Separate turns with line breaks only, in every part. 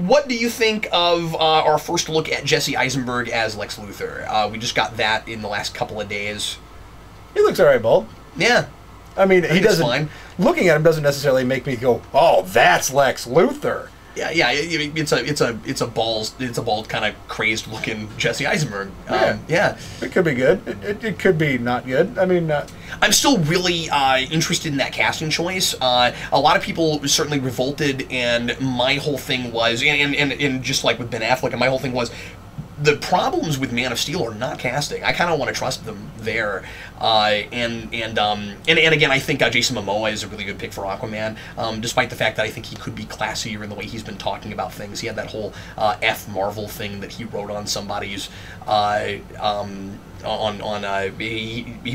what do you think of our first look at Jesse Eisenberg as Lex Luthor? We just got that in the last couple of days.
He looks alright, bald.
Yeah.
I mean, he doesn't. Looking at him doesn't necessarily make me go, "Oh, that's Lex Luthor."
Yeah. It's a bald kind of crazed looking Jesse Eisenberg.
Yeah. It could be good. It could be not good. I mean,
I'm still really interested in that casting choice. A lot of people certainly revolted, and my whole thing was, and just like with Ben Affleck, and my whole thing was, the problems with Man of Steel are not casting. I kind of want to trust them there, and again, I think Jason Momoa is a really good pick for Aquaman, despite the fact that I think he could be classier in the way he's been talking about things. He had that whole F Marvel thing that he wrote on somebody's he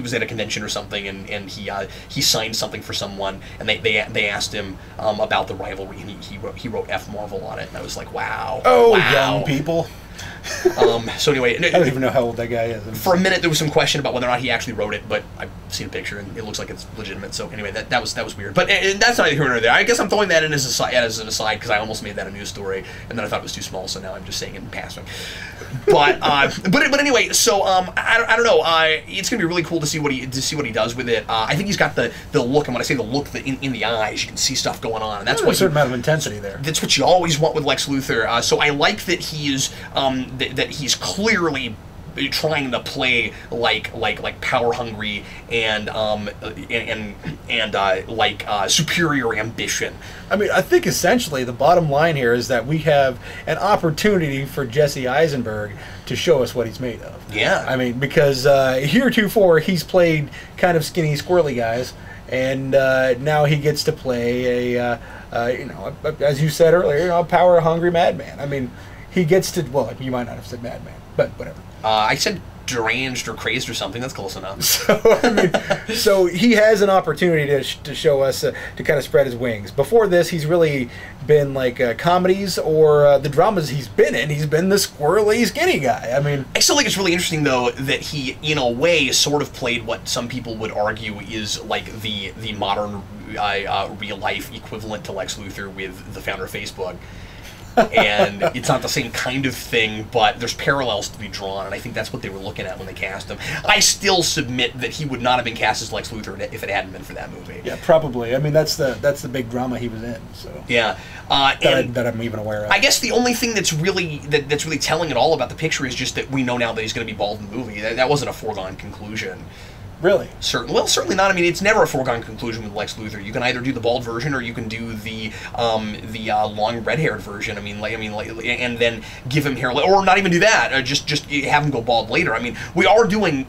was at a convention or something, and he signed something for someone, and they asked him about the rivalry, and he wrote F Marvel on it, and I was like, wow.
Oh,
wow.
Young people.
So anyway,
I don't even know how old that guy is.
For a minute, there was some question about whether or not he actually wrote it, but I've seen a picture and it looks like it's legitimate. So anyway, that was weird. But that's not either here nor there. I guess I'm throwing that in as an aside because I almost made that a news story, and then I thought it was too small, so now I'm just saying it in passing. But but anyway, so I don't know. It's gonna be really cool to see what he does with it. I think he's got the look, and when I say the look, in the eyes, you can see stuff going on, and that's what
a certain amount of intensity there.
That's what you always want with Lex Luthor. So I like that he's that he's clearly trying to play like power hungry and superior ambition.
I mean, I think essentially the bottom line here is that we have an opportunity for Jesse Eisenberg to show us what he's made of.
Yeah.
I mean, because heretofore he's played kind of skinny, squirrely guys, and now he gets to play a as you said earlier, a power hungry madman. I mean, he gets to, well, you might not have said madman, but whatever.
I said deranged or crazed or something. That's close enough.
So, I mean, so he has an opportunity to show us, to kind of spread his wings. Before this, he's really been like comedies or the dramas he's been in. He's been the squirrely, skinny guy. I mean,
I still think it's really interesting, though, that he, in a way, sort of played what some people would argue is like the modern real-life equivalent to Lex Luthor with the founder of Facebook. And it's not the same kind of thing, but there's parallels to be drawn, and I think that's what they were looking at when they cast him. I still submit that he would not have been cast as Lex Luthor if it hadn't been for that movie.
Yeah, probably. I mean, that's the big drama he was in. So
yeah,
that I'm even aware of.
I guess the only thing that's really telling at all about the picture is just that we know now that he's going to be bald in the movie. That wasn't a foregone conclusion.
Really?
Certainly not. I mean, it's never a foregone conclusion with Lex Luthor. You can either do the bald version or you can do the long red-haired version. I mean, and then give him hair, or not even do that. Just have him go bald later. I mean, we are doing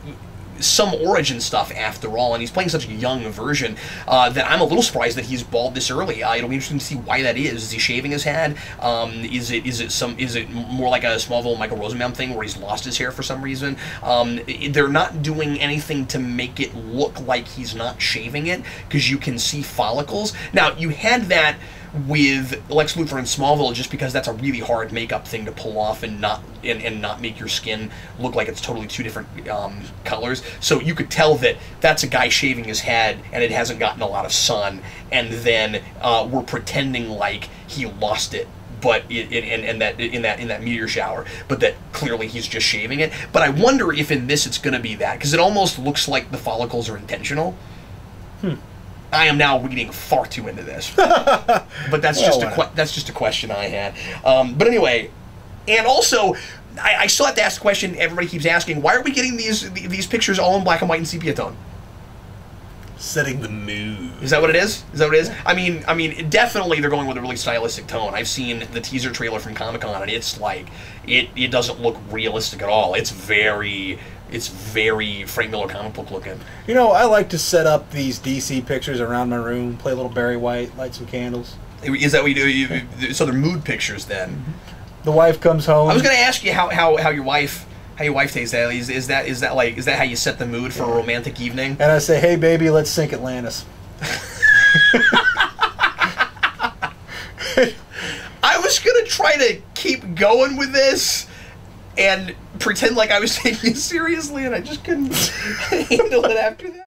some origin stuff after all, and he's playing such a young version that I'm a little surprised that he's bald this early. It'll be interesting to see why that is. Is he shaving his head? Is it more like a Smallville Michael Rosenbaum thing where he's lost his hair for some reason? They're not doing anything to make it look like he's not shaving it because you can see follicles. Now, you had that with Lex Luthor in Smallville just because that's a really hard makeup thing to pull off and not make your skin look like it's totally two different colors. So you could tell that that's a guy shaving his head and it hasn't gotten a lot of sun, and then we're pretending like he lost it, but in that meteor shower, but that clearly he's just shaving it. But I wonder if in this it's going to be that, because it almost looks like the follicles are intentional. I am now reading far too into this, but that's just a question I had. But anyway, and also, I still have to ask the question everybody keeps asking: why are we getting these pictures all in black and white and sepia tone?
Setting the mood.
Is that what it is? Is that what it is? I mean, definitely they're going with a really stylistic tone. I've seen the teaser trailer from Comic-Con, and it's like it doesn't look realistic at all. It's very Frank Miller comic book looking.
You know, I like to set up these DC pictures around my room, play a little Barry White, light some candles.
Is that what you do? So they're mood pictures then.
The wife comes home.
I was going to ask you how your wife takes that. Is that how you set the mood for a romantic evening?
And I say, hey baby, let's sink Atlantis.
I was going to try to keep going with this and pretend like I was taking it seriously, and I just couldn't handle it after that.